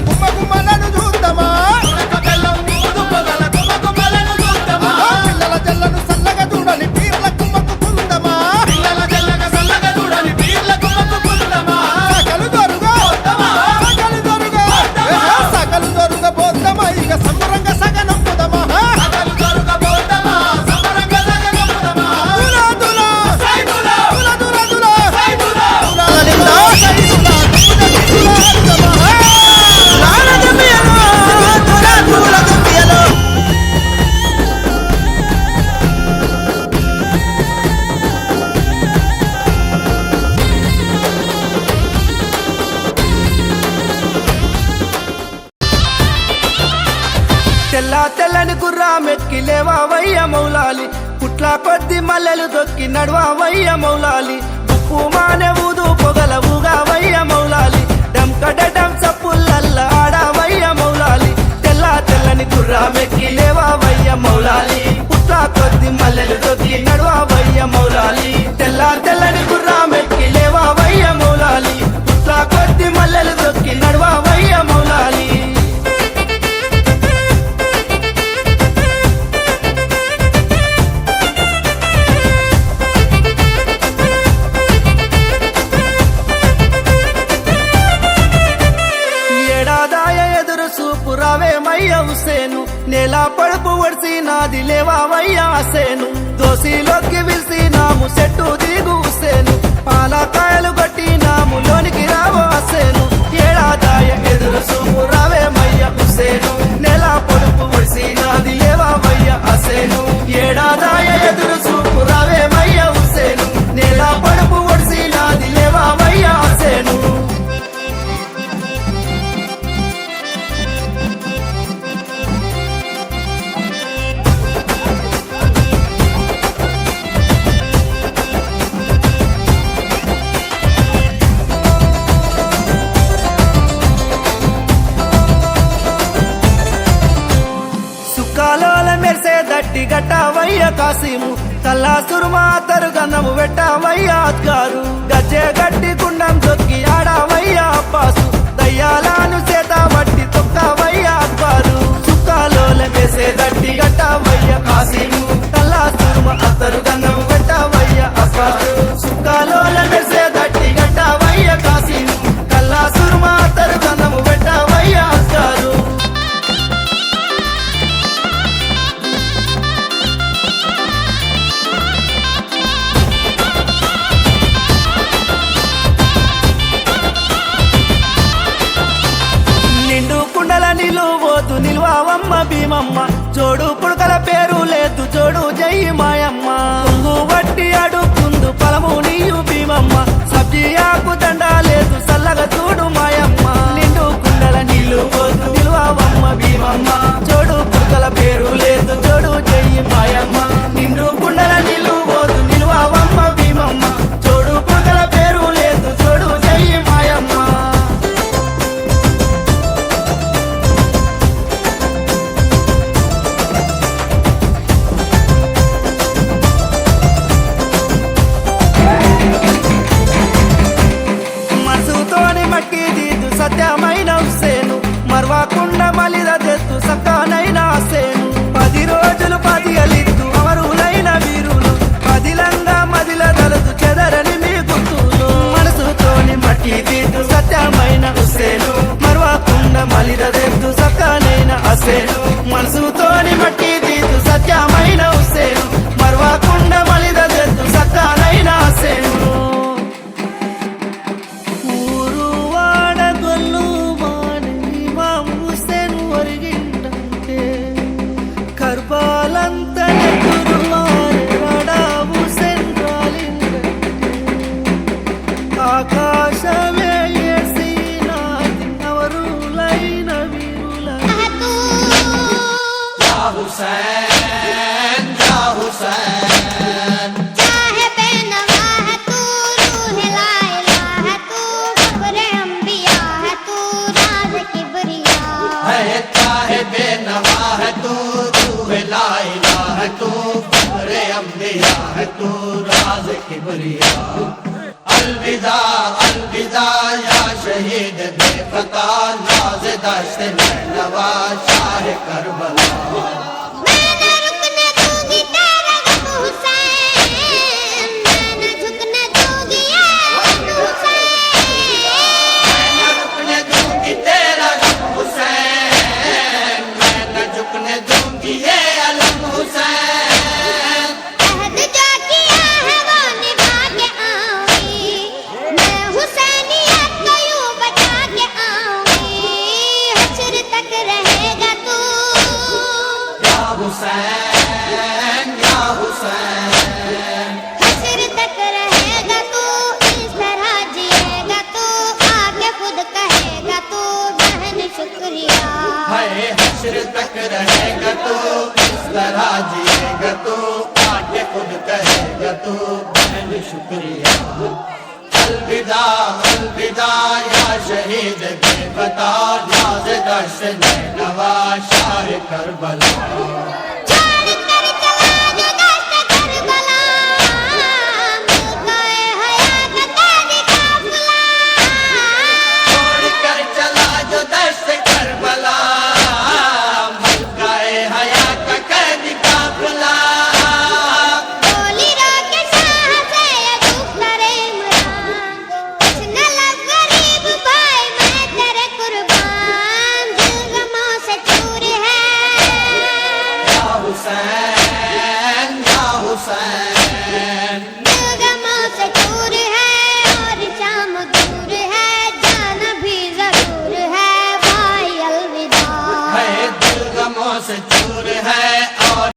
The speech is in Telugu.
గుమ్మ గుమ్మలను చూద్దామా పిల్లల జల్లను సల్లగా చూడని పీర్ల గుమ్మకు కుందమా సకలు దొరుగా సకలు దొరుగా పోద్దామా ఇక సంబరంగా సగనొప్పుదమా తెల్లని గుర్రామెక్కి లేవావయ్య మౌలాలి పుట్ల కొద్ది మల్లెలు దొక్కి నడవావయ్య మౌలాలి ఉప్పు మానే ఊదు పొగల ఊగావయ్య మౌలాలి డంకడడం చప్పుల్లల్ల ఆడావయ్య మౌలాలి తెల్లని గుర్రామెక్కి లేవావయ్య మౌలాలి పుట్ల కొద్ది మల్లెలు దొక్కి నడవావయ్య మౌలాలి తెల్లని గుర్రామెక్కి లేవావయ్య మౌలాలి పుట్ల కొద్ది మల్లెలు దొక్కి నడవావయ్య మౌలాలి రావేమయ్య హుసేను నేల పడుపు వడిసి నాది లేవావయ్య హసేను దోసిలోకి విలిసి నాము సెట్టు దిగు హుసేను పాలకాయలు కట్టి నాము లోనికి రావో హసేను ఏడాదాయ ఎదురు చూపు రావేమయ్య హుసేను నేల పడుపు వడిసి నాది లేవావయ్య హసేను ఏడాదాయ ఎదురు చూపు రావేమయ్య హుసేను నేల పడుపు వడిసి నాది లేవావయ్య హసేను దట్టి గట్టవయ్య కాసిము తల్లా సురుమా తరుగన్నము వెట్టవయ్య అత్కారు గజ్జె గట్టి గుండం దొక్కి ఆడవయ్య అప్పాసు దయ్యాలను చేత బట్టి తొక్కవయ్య అక్బారు సుక్కాలోల వేసే దట్టి గట్టవయ్య కాసిము తల్లా సురుమా తరుగన్నము వెట్టవయ్య అక్బారు సుక్కాలోల వేసే దట్టి గట్టవయ్య కాసిము తల్లా సురుమా తరుగన్నము వెట్టవయ్య అక్బారు నిలువోతు నిల్వావమ్మ భీమమ్మ జోడు పుడకల పేరు లేదు జోడు జై మాయమ్మ కుంగు వట్టి అడుగుందు పలము నీయు భీమమ్మ సబ్జీ ఆకు దండ లేదు సల్లగా చూడు మాయమ్మ నిండు కుండల నిలువోతు నిల్వావమ్మ భీమమ్మ జోడు పుడకల పేరు లేదు జోడు జై మాయమ్మ నిండు కుండల నిలువోతు నిల్వావమ్మ భీమమ్మ జోడు పుడకల పేరు లేదు జోడు జై మాయమ్మ సత్యమైన హుసేను మర్వాకుండా మలిద తెత్తు సక్కానైన హసేను 10 రోజులు 10 అలిత్తు అమరులైన వీరులు పదిలంగా మదిల దలదు చెదరని మీ గుర్తులు మనసుతోని మట్టి తీద్దు సత్యమైన హుసేను మర్వాకుండా మలిద తెత్తు సక్కానైన హసేను మనసుతోని మట్టి తీద్దు సత్యమైన హుసేను మర్వాకుండా మలిద తెత్తు సక్కానైన హసేను ఆకాశమే ఎసినాది అవరులైన వీరుల యా హుసైన్ యా హుసైన్ చాహే బేనవా హై తూ రూహ్ లా ఇలాహ తూ సబ్రే అంబియా హై తూ రాజ్ కిబ్రియా హై చాహే బేనవా హై తూ రూహ్ లా ఇలాహ తూ సబ్రే అంబియా హై తూ రాజ్ కిబ్రియా अलविदा अलविदा या शहीद फता नाज दश्त नवा शाह करबला मैं न रुकने दूंगी तेरा गम हुसैन, मैं न झुकने दूंगी ये अलम हुसैन। मैं न रुकने दूंगी तेरा गम हुसैन, मैं न झुकने दूंगी ये अलम हुसैन। अहद जो किया है वो निभा के आऊंगी, मैं हुसैनियत को यूं बचा के आऊंगी। हश्र तक रहेगा तू, या हुसैन या हुसैन, हश्र तक रहेगा तू, इस तरह जिएगा तू, आके खुद कहेगा तू बहन शुक्रिया। हाय हश्र तक रहेगा तू, इस तरह जिएगा तू, आके खुद कहेगा तू बहन शुक्रिया। अलविदा अलविदा या शहीद बेपता नाज दश्त नवा शाह करबला छोड़ कर चला जो दश्त करबला, मिल गए हयात कैदी काफिला। छोड़ कर चला जो दश्त करबला, मिल गए हया का कैदी काफिला। गोली रोके शाह से ये दुख करे इमरान, कुछ न लग गरीब भाई मैं तेरे कुर्बान। दिल गमों से चूर है, या हुसैन